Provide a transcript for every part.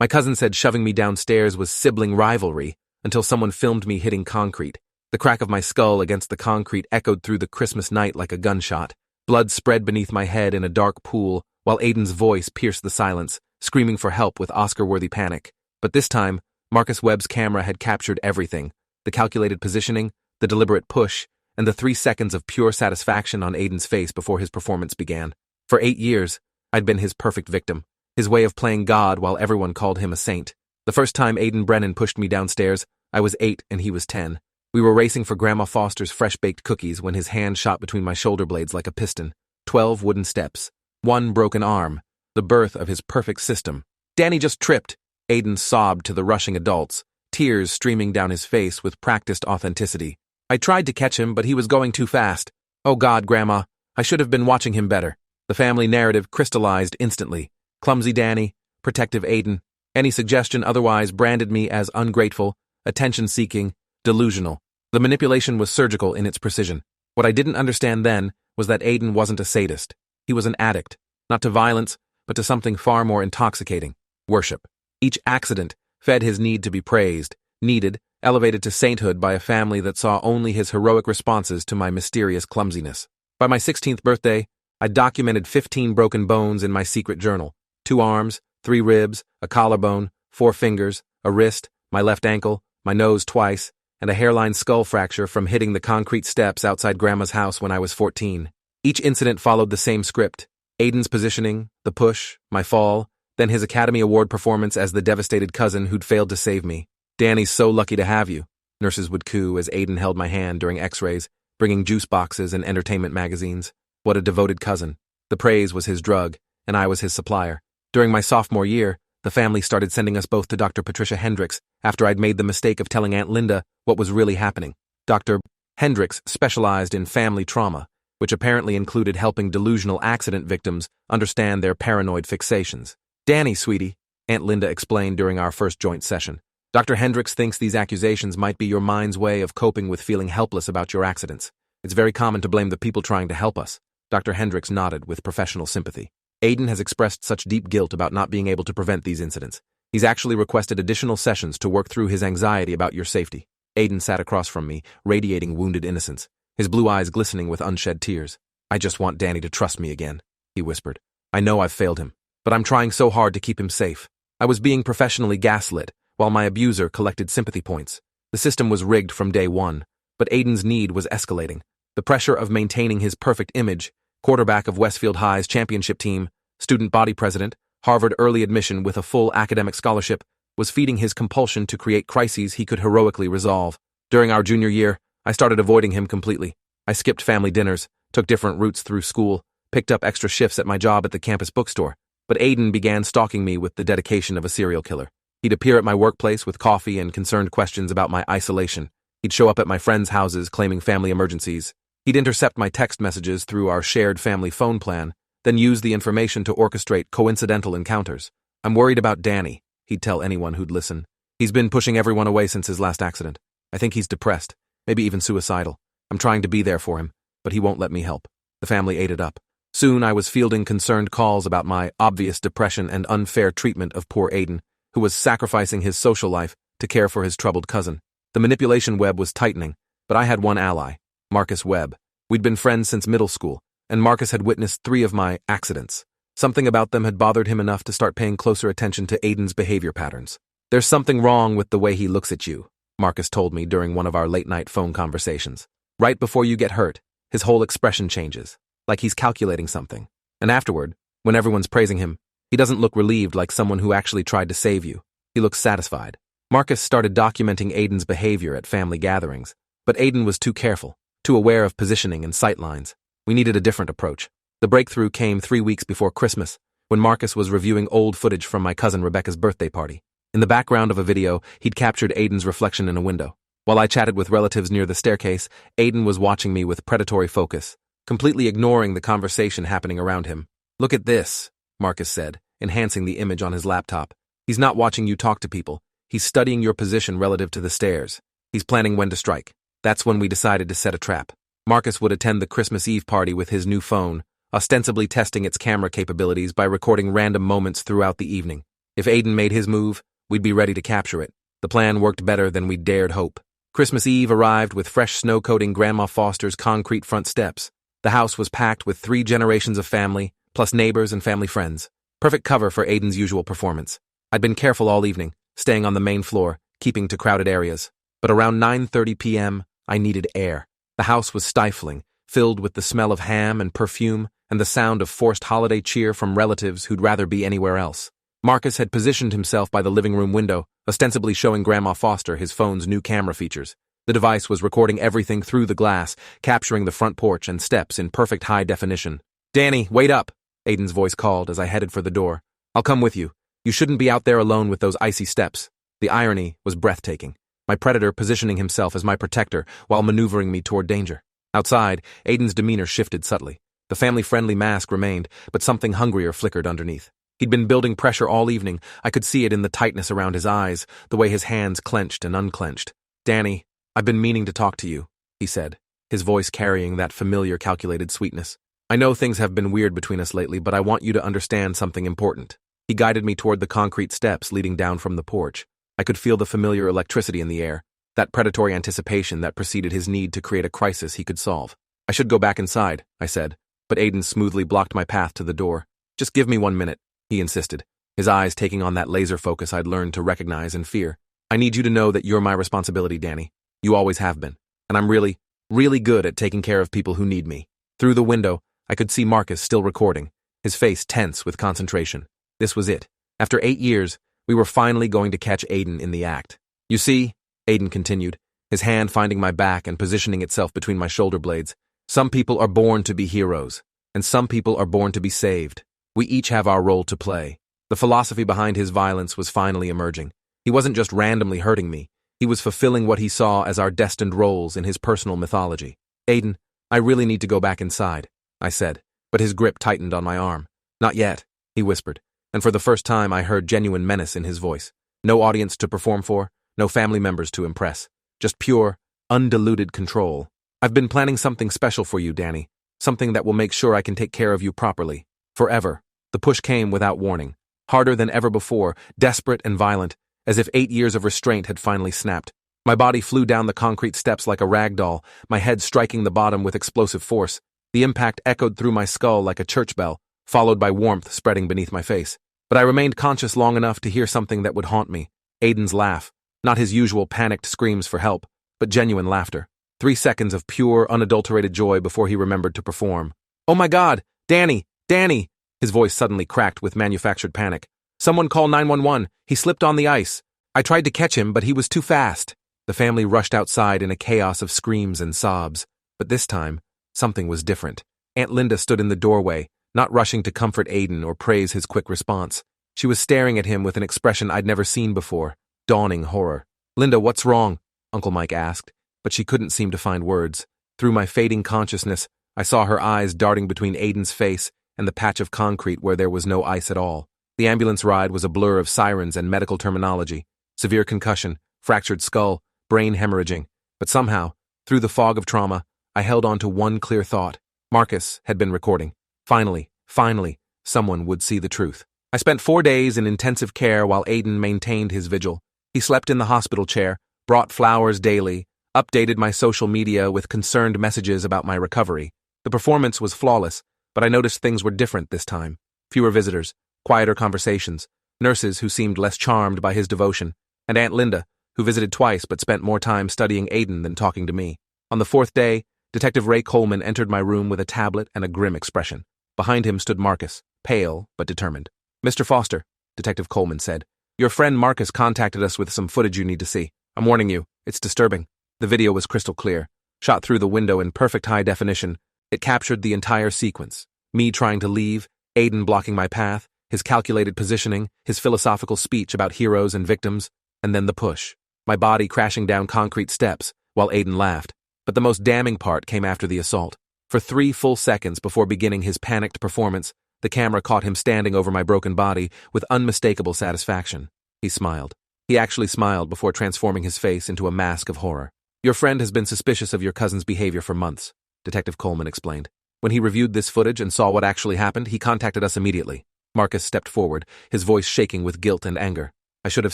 My cousin said shoving me downstairs was sibling rivalry until someone filmed me hitting concrete. The crack of my skull against the concrete echoed through the Christmas night like a gunshot. Blood spread beneath my head in a dark pool, while Aiden's voice pierced the silence, screaming for help with Oscar-worthy panic. But this time, Marcus Webb's camera had captured everything: the calculated positioning, the deliberate push, and the 3 seconds of pure satisfaction on Aiden's face before his performance began. For 8 years, I'd been his perfect victim, his way of playing God while everyone called him a saint. The first time Aiden Brennan pushed me downstairs, I was 8 and he was 10. We were racing for Grandma Foster's fresh-baked cookies when his hand shot between my shoulder blades like a piston. 12 wooden steps. 1 broken arm. The birth of his perfect system. "Danny just tripped," Aiden sobbed to the rushing adults, tears streaming down his face with practiced authenticity. I tried to catch him, but he was going too fast. "Oh God, Grandma, I should have been watching him better." The family narrative crystallized instantly. Clumsy Danny, protective Aiden. Any suggestion otherwise branded me as ungrateful, attention-seeking, delusional. The manipulation was surgical in its precision. What I didn't understand then was that Aiden wasn't a sadist. He was an addict, not to violence, but to something far more intoxicating: worship. Each accident fed his need to be praised, needed, elevated to sainthood by a family that saw only his heroic responses to my mysterious clumsiness. By my 16th birthday, I documented 15 broken bones in my secret journal: 2 arms, 3 ribs, a collarbone, 4 fingers, a wrist, my left ankle, my nose twice, and a hairline skull fracture from hitting the concrete steps outside Grandma's house when I was 14. Each incident followed the same script: Aiden's positioning, the push, my fall, then his Academy Award performance as the devastated cousin who'd failed to save me. "Danny's so lucky to have you," nurses would coo as Aiden held my hand during x-rays, bringing juice boxes and entertainment magazines. What a devoted cousin. The praise was his drug, and I was his supplier. During my sophomore year, the family started sending us both to Dr. Patricia Hendricks after I'd made the mistake of telling Aunt Linda what was really happening. Dr. Hendricks specialized in family trauma, which apparently included helping delusional accident victims understand their paranoid fixations. "Danny, sweetie," Aunt Linda explained during our first joint session, "Dr. Hendricks thinks these accusations might be your mind's way of coping with feeling helpless about your accidents. It's very common to blame the people trying to help us." Dr. Hendricks nodded with professional sympathy. "Aiden has expressed such deep guilt about not being able to prevent these incidents. He's actually requested additional sessions to work through his anxiety about your safety." Aiden sat across from me, radiating wounded innocence, his blue eyes glistening with unshed tears. "I just want Danny to trust me again," he whispered. "I know I've failed him, but I'm trying so hard to keep him safe. I was being professionally gaslit, while my abuser collected sympathy points. The system was rigged from day one, but Aiden's need was escalating. The pressure of maintaining his perfect image, quarterback of Westfield High's championship team, student body president, Harvard early admission with a full academic scholarship, was feeding his compulsion to create crises he could heroically resolve. During our junior year, I started avoiding him completely. I skipped family dinners, took different routes through school, picked up extra shifts at my job at the campus bookstore. But Aiden began stalking me with the dedication of a serial killer. He'd appear at my workplace with coffee and concerned questions about my isolation. He'd show up at my friends' houses claiming family emergencies. He'd intercept my text messages through our shared family phone plan, then use the information to orchestrate coincidental encounters. "I'm worried about Danny," he'd tell anyone who'd listen. "He's been pushing everyone away since his last accident. I think he's depressed, maybe even suicidal. I'm trying to be there for him, but he won't let me help." The family ate it up. Soon I was fielding concerned calls about my obvious depression and unfair treatment of poor Aiden, who was sacrificing his social life to care for his troubled cousin. The manipulation web was tightening, but I had one ally: Marcus Webb. We'd been friends since middle school, and Marcus had witnessed 3 of my accidents. Something about them had bothered him enough to start paying closer attention to Aiden's behavior patterns. "There's something wrong with the way he looks at you," Marcus told me during one of our late-night phone conversations. "Right before you get hurt, his whole expression changes, like he's calculating something. And afterward, when everyone's praising him, he doesn't look relieved like someone who actually tried to save you. He looks satisfied." Marcus started documenting Aiden's behavior at family gatherings, but Aiden was too careful, too aware of positioning and sightlines. We needed a different approach. The breakthrough came 3 weeks before Christmas, when Marcus was reviewing old footage from my cousin Rebecca's birthday party. In the background of a video, he'd captured Aiden's reflection in a window. While I chatted with relatives near the staircase, Aiden was watching me with predatory focus, completely ignoring the conversation happening around him. "Look at this," Marcus said, enhancing the image on his laptop. "He's not watching you talk to people. He's studying your position relative to the stairs. He's planning when to strike." That's when we decided to set a trap. Marcus would attend the Christmas Eve party with his new phone, ostensibly testing its camera capabilities by recording random moments throughout the evening. If Aiden made his move, we'd be ready to capture it. The plan worked better than we'd dared hope. Christmas Eve arrived with fresh snow coating Grandma Foster's concrete front steps. The house was packed with 3 generations of family, plus neighbors and family friends. Perfect cover for Aiden's usual performance. I'd been careful all evening, staying on the main floor, keeping to crowded areas. But around 9:30 p.m., I needed air. The house was stifling, filled with the smell of ham and perfume and the sound of forced holiday cheer from relatives who'd rather be anywhere else. Marcus had positioned himself by the living room window, ostensibly showing Grandma Foster his phone's new camera features. The device was recording everything through the glass, capturing the front porch and steps in perfect high definition. "Danny, wait up," Aiden's voice called as I headed for the door. "I'll come with you. You shouldn't be out there alone with those icy steps." The irony was breathtaking. My predator positioning himself as my protector while maneuvering me toward danger. Outside, Aiden's demeanor shifted subtly. The family-friendly mask remained, but something hungrier flickered underneath. He'd been building pressure all evening. I could see it in the tightness around his eyes, the way his hands clenched and unclenched. "Danny, I've been meaning to talk to you," he said, his voice carrying that familiar calculated sweetness. "I know things have been weird between us lately, but I want you to understand something important." He guided me toward the concrete steps leading down from the porch. I could feel the familiar electricity in the air, that predatory anticipation that preceded his need to create a crisis he could solve. "I should go back inside," I said, but Aiden smoothly blocked my path to the door. "Just give me 1 minute," he insisted, his eyes taking on that laser focus I'd learned to recognize and fear. "I need you to know that you're my responsibility, Danny. You always have been. And I'm really, really good at taking care of people who need me." Through the window, I could see Marcus still recording, his face tense with concentration. This was it. After 8 years, we were finally going to catch Aiden in the act. "You see," Aiden continued, his hand finding my back and positioning itself between my shoulder blades, "some people are born to be heroes, and some people are born to be saved. We each have our role to play." The philosophy behind his violence was finally emerging. He wasn't just randomly hurting me. He was fulfilling what he saw as our destined roles in his personal mythology. "Aiden, I really need to go back inside," I said, but his grip tightened on my arm. "Not yet," he whispered, and for the first time I heard genuine menace in his voice. No audience to perform for, no family members to impress. Just pure, undiluted control. "I've been planning something special for you, Danny. Something that will make sure I can take care of you properly. Forever." The push came without warning. Harder than ever before, desperate and violent, as if 8 years of restraint had finally snapped. My body flew down the concrete steps like a rag doll, my head striking the bottom with explosive force. The impact echoed through my skull like a church bell, followed by warmth spreading beneath my face. But I remained conscious long enough to hear something that would haunt me. Aiden's laugh. Not his usual panicked screams for help, but genuine laughter. 3 seconds of pure, unadulterated joy before he remembered to perform. "Oh my God! Danny! Danny!" His voice suddenly cracked with manufactured panic. "Someone call 911. He slipped on the ice. I tried to catch him, but he was too fast." The family rushed outside in a chaos of screams and sobs. But this time, something was different. Aunt Linda stood in the doorway, not rushing to comfort Aiden or praise his quick response. She was staring at him with an expression I'd never seen before, dawning horror. "Linda, what's wrong?" Uncle Mike asked, but she couldn't seem to find words. Through my fading consciousness, I saw her eyes darting between Aiden's face and the patch of concrete where there was no ice at all. The ambulance ride was a blur of sirens and medical terminology. Severe concussion, fractured skull, brain hemorrhaging. But somehow, through the fog of trauma, I held on to one clear thought. Marcus had been recording. Finally, someone would see the truth. I spent 4 days in intensive care while Aiden maintained his vigil. He slept in the hospital chair, brought flowers daily, updated my social media with concerned messages about my recovery. The performance was flawless, but I noticed things were different this time. Fewer visitors, quieter conversations, nurses who seemed less charmed by his devotion, and Aunt Linda, who visited twice but spent more time studying Aiden than talking to me. On the 4th day, Detective Ray Coleman entered my room with a tablet and a grim expression. Behind him stood Marcus, pale but determined. "Mr. Foster," Detective Coleman said, "your friend Marcus contacted us with some footage you need to see. I'm warning you, it's disturbing." The video was crystal clear, shot through the window in perfect high definition. It captured the entire sequence. Me trying to leave, Aiden blocking my path, his calculated positioning, his philosophical speech about heroes and victims, and then the push. My body crashing down concrete steps, while Aiden laughed. But the most damning part came after the assault. For 3 full seconds before beginning his panicked performance, the camera caught him standing over my broken body with unmistakable satisfaction. He smiled. He actually smiled before transforming his face into a mask of horror. "Your friend has been suspicious of your cousin's behavior for months," Detective Coleman explained. "When he reviewed this footage and saw what actually happened, he contacted us immediately. Marcus stepped forward, his voice shaking with guilt and anger. I should have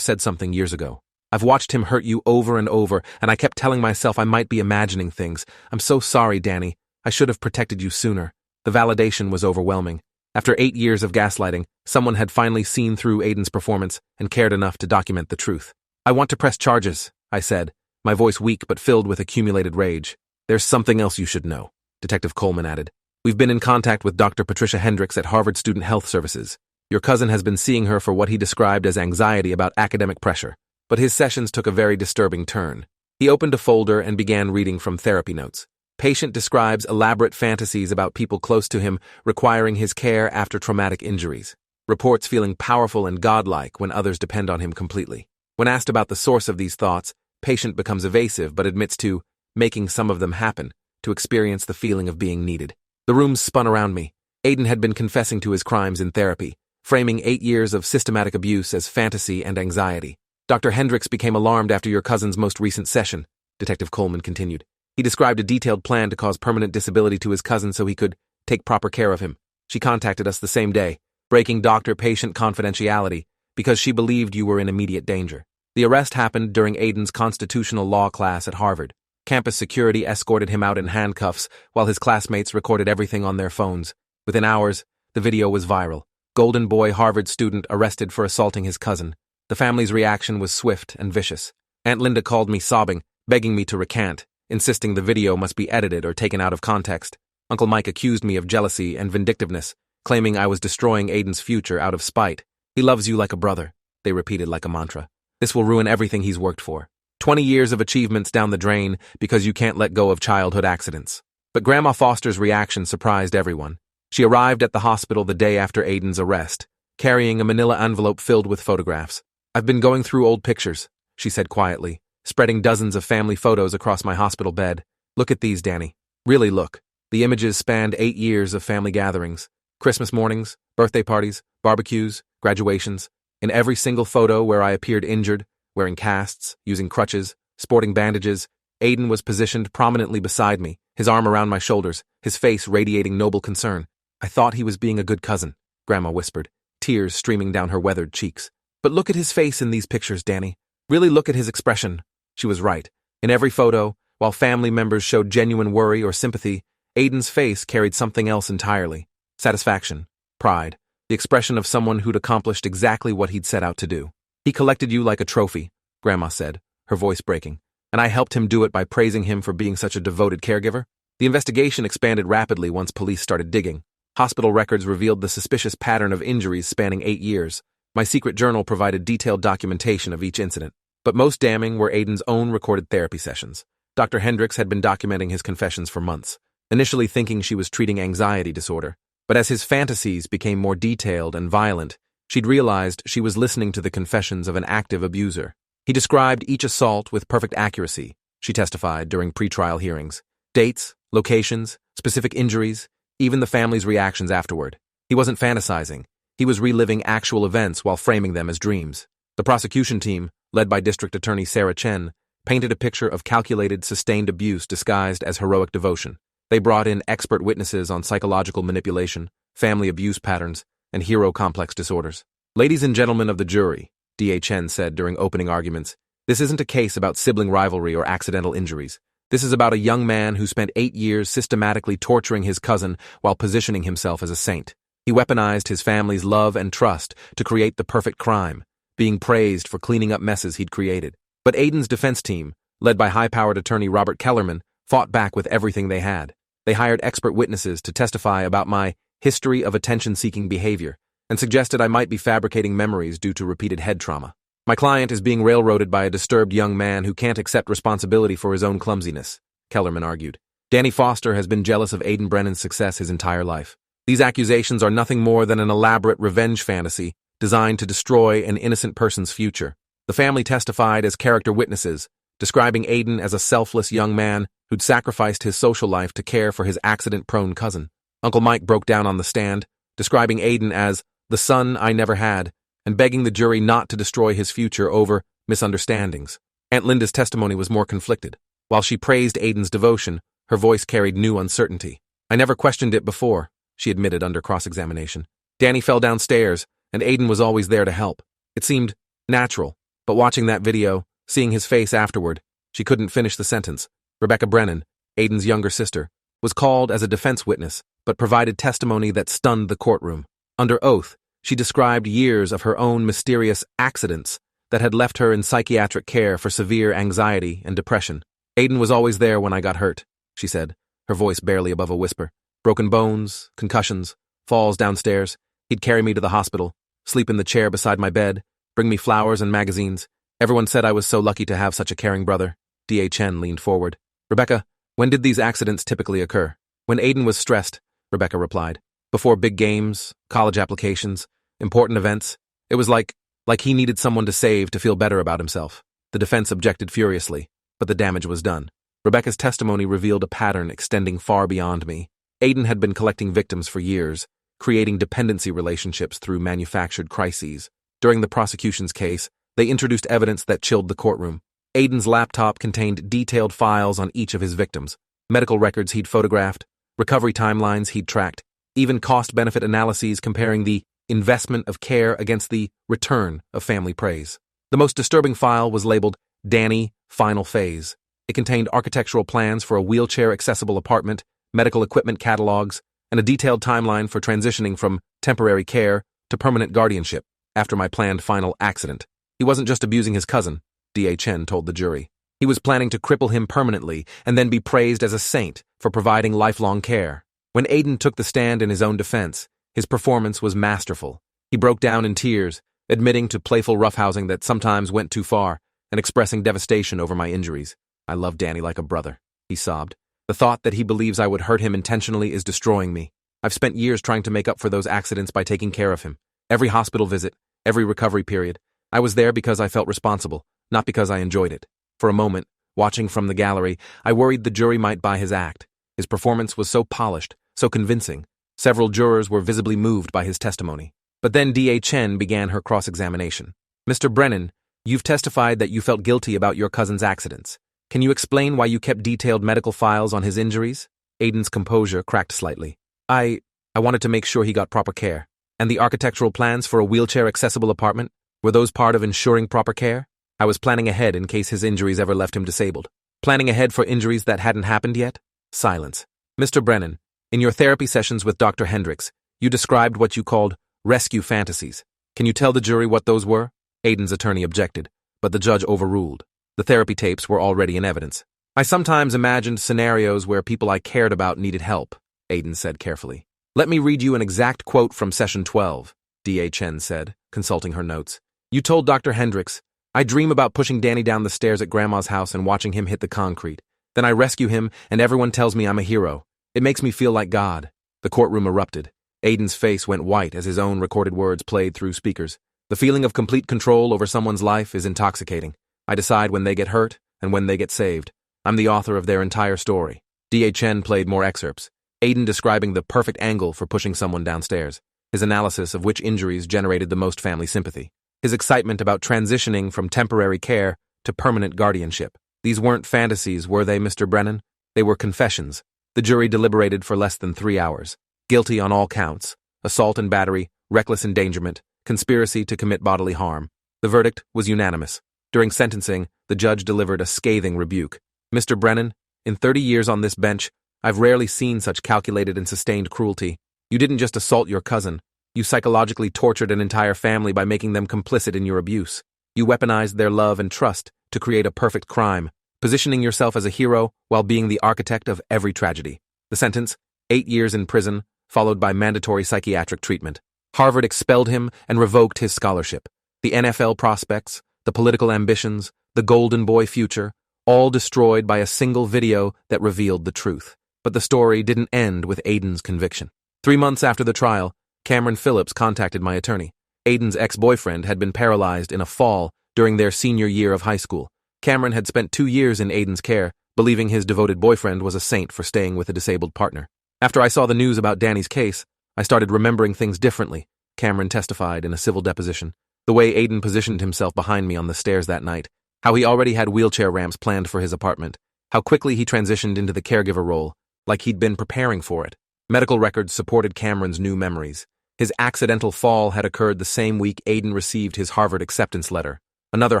said something years ago. I've watched him hurt you over and over, and I kept telling myself I might be imagining things. I'm so sorry, Danny. I should have protected you sooner. The validation was overwhelming. After 8 years of gaslighting, someone had finally seen through Aiden's performance and cared enough to document the truth. I want to press charges, I said, my voice weak but filled with accumulated rage. There's something else you should know, Detective Coleman added. We've been in contact with Dr. Patricia Hendricks at Harvard Student Health Services. Your cousin has been seeing her for what he described as anxiety about academic pressure, but his sessions took a very disturbing turn. He opened a folder and began reading from therapy notes. Patient describes elaborate fantasies about people close to him requiring his care after traumatic injuries. Reports feeling powerful and godlike when others depend on him completely. When asked about the source of these thoughts, patient becomes evasive but admits to making some of them happen, to experience the feeling of being needed. The room spun around me. Aiden had been confessing to his crimes in therapy, framing 8 years of systematic abuse as fantasy and anxiety. Dr. Hendricks became alarmed after your cousin's most recent session, Detective Coleman continued. He described a detailed plan to cause permanent disability to his cousin so he could take proper care of him. She contacted us the same day, breaking doctor-patient confidentiality because she believed you were in immediate danger. The arrest happened during Aiden's constitutional law class at Harvard. Campus security escorted him out in handcuffs while his classmates recorded everything on their phones. Within hours, the video was viral. Golden Boy Harvard student arrested for assaulting his cousin. The family's reaction was swift and vicious. Aunt Linda called me sobbing, begging me to recant, insisting the video must be edited or taken out of context. Uncle Mike accused me of jealousy and vindictiveness, claiming I was destroying Aiden's future out of spite. He loves you like a brother, they repeated like a mantra. This will ruin everything he's worked for. 20 years of achievements down the drain because you can't let go of childhood accidents. But Grandma Foster's reaction surprised everyone. She arrived at the hospital the day after Aiden's arrest, carrying a manila envelope filled with photographs. I've been going through old pictures, she said quietly, spreading dozens of family photos across my hospital bed. Look at these, Danny. Really look. The images spanned 8 years of family gatherings, Christmas mornings, birthday parties, barbecues, graduations. In every single photo where I appeared injured, wearing casts, using crutches, sporting bandages, Aiden was positioned prominently beside me, his arm around my shoulders, his face radiating noble concern. I thought he was being a good cousin, Grandma whispered, tears streaming down her weathered cheeks. But look at his face in these pictures, Danny. Really look at his expression. She was right. In every photo, while family members showed genuine worry or sympathy, Aiden's face carried something else entirely. Satisfaction, pride, the expression of someone who'd accomplished exactly what he'd set out to do. He collected you like a trophy, Grandma said, her voice breaking, and I helped him do it by praising him for being such a devoted caregiver. The investigation expanded rapidly once police started digging. Hospital records revealed the suspicious pattern of injuries spanning 8 years. My secret journal provided detailed documentation of each incident. But most damning were Aiden's own recorded therapy sessions. Dr. Hendricks had been documenting his confessions for months, initially thinking she was treating anxiety disorder. But as his fantasies became more detailed and violent, she'd realized she was listening to the confessions of an active abuser. He described each assault with perfect accuracy, she testified during pretrial hearings. Dates, locations, specific injuries, even the family's reactions afterward. He wasn't fantasizing. He was reliving actual events while framing them as dreams. The prosecution team, led by District Attorney Sarah Chen, painted a picture of calculated, sustained abuse disguised as heroic devotion. They brought in expert witnesses on psychological manipulation, family abuse patterns, and hero complex disorders. Ladies and gentlemen of the jury, D.A. Chen said during opening arguments, this isn't a case about sibling rivalry or accidental injuries. This is about a young man who spent 8 years systematically torturing his cousin while positioning himself as a saint. He weaponized his family's love and trust to create the perfect crime, being praised for cleaning up messes he'd created. But Aiden's defense team, led by high-powered attorney Robert Kellerman, fought back with everything they had. They hired expert witnesses to testify about my history of attention-seeking behavior and suggested I might be fabricating memories due to repeated head trauma. My client is being railroaded by a disturbed young man who can't accept responsibility for his own clumsiness, Kellerman argued. Danny Foster has been jealous of Aiden Brennan's success his entire life. These accusations are nothing more than an elaborate revenge fantasy designed to destroy an innocent person's future. The family testified as character witnesses, describing Aiden as a selfless young man who'd sacrificed his social life to care for his accident-prone cousin. Uncle Mike broke down on the stand, describing Aiden as the son I never had, and begging the jury not to destroy his future over misunderstandings. Aunt Linda's testimony was more conflicted. While she praised Aiden's devotion, her voice carried new uncertainty. I never questioned it before, she admitted under cross-examination. Danny fell downstairs, and Aiden was always there to help. It seemed natural, but watching that video, seeing his face afterward, she couldn't finish the sentence. Rebecca Brennan, Aiden's younger sister, was called as a defense witness, but provided testimony that stunned the courtroom. Under oath, she described years of her own mysterious accidents that had left her in psychiatric care for severe anxiety and depression. Aiden was always there when I got hurt, she said, her voice barely above a whisper. Broken bones, concussions, falls downstairs. He'd carry me to the hospital, sleep in the chair beside my bed, bring me flowers and magazines. Everyone said I was so lucky to have such a caring brother. D.A. Chen leaned forward. Rebecca, when did these accidents typically occur? When Aiden was stressed, Rebecca replied. Before big games, college applications, important events. It was like he needed someone to save to feel better about himself. The defense objected furiously, but the damage was done. Rebecca's testimony revealed a pattern extending far beyond me. Aiden had been collecting victims for years, creating dependency relationships through manufactured crises. During the prosecution's case, they introduced evidence that chilled the courtroom. Aiden's laptop contained detailed files on each of his victims, medical records he'd photographed, recovery timelines he'd tracked, even cost-benefit analyses comparing the investment of care against the return of family praise. The most disturbing file was labeled Danny Final Phase. It contained architectural plans for a wheelchair-accessible apartment, medical equipment catalogs, and a detailed timeline for transitioning from temporary care to permanent guardianship after my planned final accident. He wasn't just abusing his cousin, D.A. Chen told the jury. He was planning to cripple him permanently and then be praised as a saint for providing lifelong care. When Aiden took the stand in his own defense, his performance was masterful. He broke down in tears, admitting to playful roughhousing that sometimes went too far and expressing devastation over my injuries. I love Danny like a brother, he sobbed. The thought that he believes I would hurt him intentionally is destroying me. I've spent years trying to make up for those accidents by taking care of him. Every hospital visit, every recovery period. I was there because I felt responsible, not because I enjoyed it. For a moment, watching from the gallery, I worried the jury might buy his act. His performance was so polished, so convincing. Several jurors were visibly moved by his testimony. But then D.A. Chen began her cross-examination. Mr. Brennan, you've testified that you felt guilty about your cousin's accidents. Can you explain why you kept detailed medical files on his injuries? Aiden's composure cracked slightly. I wanted to make sure he got proper care. And the architectural plans for a wheelchair-accessible apartment? Were those part of ensuring proper care? I was planning ahead in case his injuries ever left him disabled. Planning ahead for injuries that hadn't happened yet? Silence. Mr. Brennan, in your therapy sessions with Dr. Hendricks, you described what you called rescue fantasies. Can you tell the jury what those were? Aiden's attorney objected, but the judge overruled. The therapy tapes were already in evidence. I sometimes imagined scenarios where people I cared about needed help, Aiden said carefully. Let me read you an exact quote from session 12, D.A. Chen said, consulting her notes. You told Dr. Hendricks, I dream about pushing Danny down the stairs at Grandma's house and watching him hit the concrete. Then I rescue him and everyone tells me I'm a hero. It makes me feel like God. The courtroom erupted. Aiden's face went white as his own recorded words played through speakers. The feeling of complete control over someone's life is intoxicating. I decide when they get hurt and when they get saved. I'm the author of their entire story. D.A. Chen played more excerpts. Aiden describing the perfect angle for pushing someone downstairs. His analysis of which injuries generated the most family sympathy. His excitement about transitioning from temporary care to permanent guardianship. These weren't fantasies, were they, Mr. Brennan? They were confessions. The jury deliberated for less than 3 hours. Guilty on all counts. Assault and battery, reckless endangerment, conspiracy to commit bodily harm. The verdict was unanimous. During sentencing, the judge delivered a scathing rebuke. Mr. Brennan, in 30 years on this bench, I've rarely seen such calculated and sustained cruelty. You didn't just assault your cousin. You psychologically tortured an entire family by making them complicit in your abuse. You weaponized their love and trust to create a perfect crime, positioning yourself as a hero while being the architect of every tragedy. The sentence, 8 years in prison, followed by mandatory psychiatric treatment. Harvard expelled him and revoked his scholarship. The NFL prospects, the political ambitions, the golden boy future, all destroyed by a single video that revealed the truth. But the story didn't end with Aiden's conviction. 3 months after the trial, Cameron Phillips contacted my attorney. Aiden's ex-boyfriend had been paralyzed in a fall during their senior year of high school. Cameron had spent 2 years in Aiden's care, believing his devoted boyfriend was a saint for staying with a disabled partner. After I saw the news about Danny's case, I started remembering things differently, Cameron testified in a civil deposition. The way Aiden positioned himself behind me on the stairs that night, how he already had wheelchair ramps planned for his apartment, how quickly he transitioned into the caregiver role, like he'd been preparing for it. Medical records supported Cameron's new memories. His accidental fall had occurred the same week Aiden received his Harvard acceptance letter, another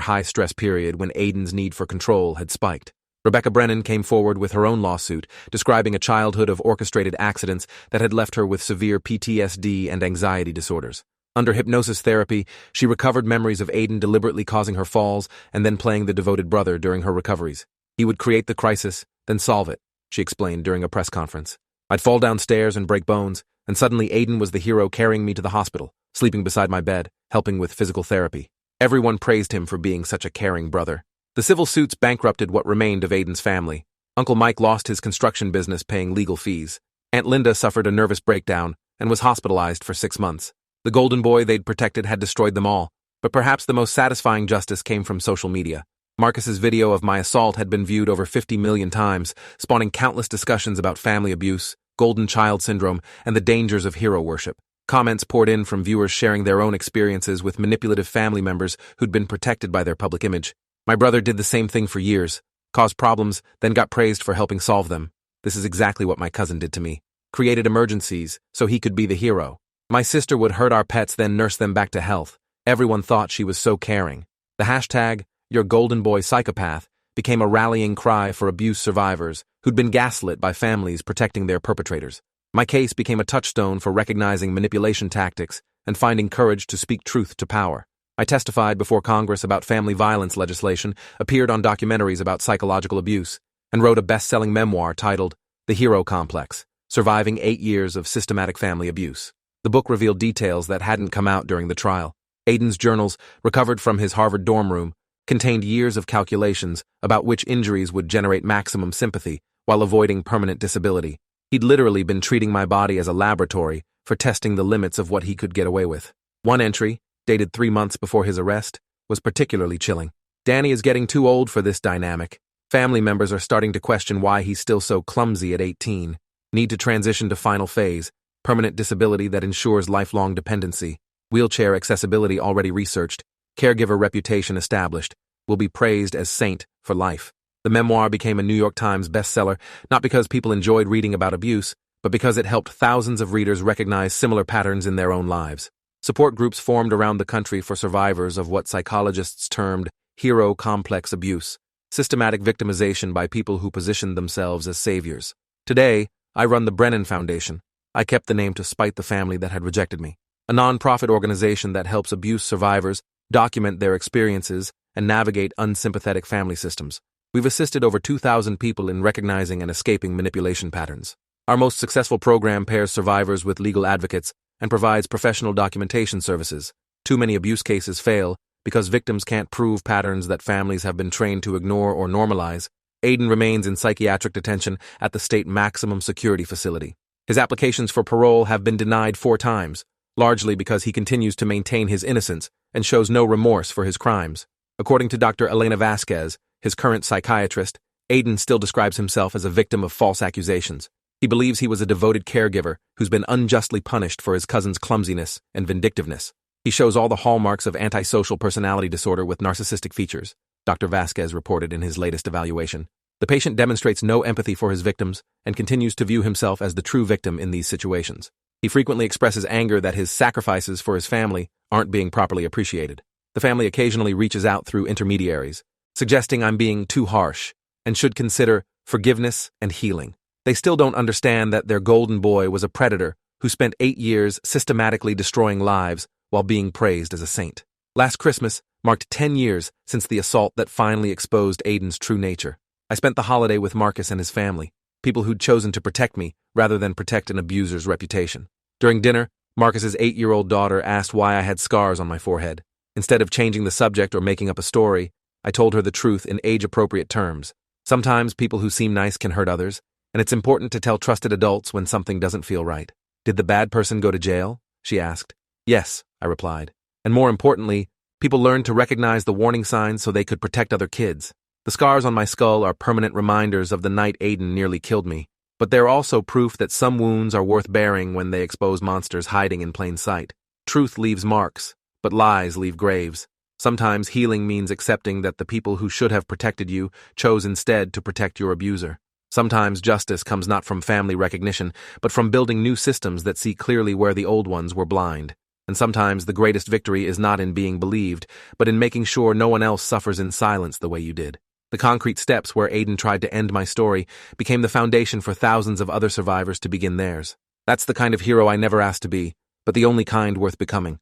high-stress period when Aiden's need for control had spiked. Rebecca Brennan came forward with her own lawsuit, describing a childhood of orchestrated accidents that had left her with severe PTSD and anxiety disorders. Under hypnosis therapy, she recovered memories of Aiden deliberately causing her falls and then playing the devoted brother during her recoveries. He would create the crisis, then solve it, she explained during a press conference. I'd fall downstairs and break bones, and suddenly Aiden was the hero carrying me to the hospital, sleeping beside my bed, helping with physical therapy. Everyone praised him for being such a caring brother. The civil suits bankrupted what remained of Aiden's family. Uncle Mike lost his construction business paying legal fees. Aunt Linda suffered a nervous breakdown and was hospitalized for 6 months. The golden boy they'd protected had destroyed them all, but perhaps the most satisfying justice came from social media. Marcus's video of my assault had been viewed over 50 million times, spawning countless discussions about family abuse, golden child syndrome, and the dangers of hero worship. Comments poured in from viewers sharing their own experiences with manipulative family members who'd been protected by their public image. My brother did the same thing for years, caused problems, then got praised for helping solve them. This is exactly what my cousin did to me. Created emergencies so he could be the hero. My sister would hurt our pets, then nurse them back to health. Everyone thought she was so caring. The hashtag, Your Golden Boy Psychopath, became a rallying cry for abuse survivors who'd been gaslit by families protecting their perpetrators. My case became a touchstone for recognizing manipulation tactics and finding courage to speak truth to power. I testified before Congress about family violence legislation, appeared on documentaries about psychological abuse, and wrote a best-selling memoir titled The Hero Complex, Surviving 8 Years of Systematic Family Abuse. The book revealed details that hadn't come out during the trial. Aiden's journals, recovered from his Harvard dorm room, contained years of calculations about which injuries would generate maximum sympathy while avoiding permanent disability. He'd literally been treating my body as a laboratory for testing the limits of what he could get away with. One entry, dated 3 months before his arrest, was particularly chilling. Danny is getting too old for this dynamic. Family members are starting to question why he's still so clumsy at 18. Need to transition to final phase, permanent disability that ensures lifelong dependency. Wheelchair accessibility already researched. Caregiver reputation established. Will be praised as saint for life. The memoir became a New York Times bestseller, not because people enjoyed reading about abuse, but because it helped thousands of readers recognize similar patterns in their own lives. Support groups formed around the country for survivors of what psychologists termed hero complex abuse, systematic victimization by people who positioned themselves as saviors. Today, I run the Brennan Foundation. I kept the name to spite the family that had rejected me. A non-profit organization that helps abuse survivors document their experiences and navigate unsympathetic family systems. We've assisted over 2,000 people in recognizing and escaping manipulation patterns. Our most successful program pairs survivors with legal advocates and provides professional documentation services. Too many abuse cases fail because victims can't prove patterns that families have been trained to ignore or normalize. Aiden remains in psychiatric detention at the state maximum security facility. His applications for parole have been denied 4 times, largely because he continues to maintain his innocence and shows no remorse for his crimes. According to Dr. Elena Vasquez, his current psychiatrist, Aiden still describes himself as a victim of false accusations. He believes he was a devoted caregiver who's been unjustly punished for his cousin's clumsiness and vindictiveness. He shows all the hallmarks of antisocial personality disorder with narcissistic features, Dr. Vasquez reported in his latest evaluation. The patient demonstrates no empathy for his victims and continues to view himself as the true victim in these situations. He frequently expresses anger that his sacrifices for his family aren't being properly appreciated. The family occasionally reaches out through intermediaries, suggesting I'm being too harsh and should consider forgiveness and healing. They still don't understand that their golden boy was a predator who spent 8 years systematically destroying lives while being praised as a saint. Last Christmas marked 10 years since the assault that finally exposed Aiden's true nature. I spent the holiday with Marcus and his family, people who'd chosen to protect me rather than protect an abuser's reputation. During dinner, Marcus's 8-year-old daughter asked why I had scars on my forehead. Instead of changing the subject or making up a story, I told her the truth in age-appropriate terms. Sometimes people who seem nice can hurt others, and it's important to tell trusted adults when something doesn't feel right. Did the bad person go to jail? She asked. Yes, I replied. And more importantly, people learned to recognize the warning signs so they could protect other kids. The scars on my skull are permanent reminders of the night Aiden nearly killed me, but they're also proof that some wounds are worth bearing when they expose monsters hiding in plain sight. Truth leaves marks, but lies leave graves. Sometimes healing means accepting that the people who should have protected you chose instead to protect your abuser. Sometimes justice comes not from family recognition, but from building new systems that see clearly where the old ones were blind. And sometimes the greatest victory is not in being believed, but in making sure no one else suffers in silence the way you did. The concrete steps where Aiden tried to end my story became the foundation for thousands of other survivors to begin theirs. That's the kind of hero I never asked to be, but the only kind worth becoming.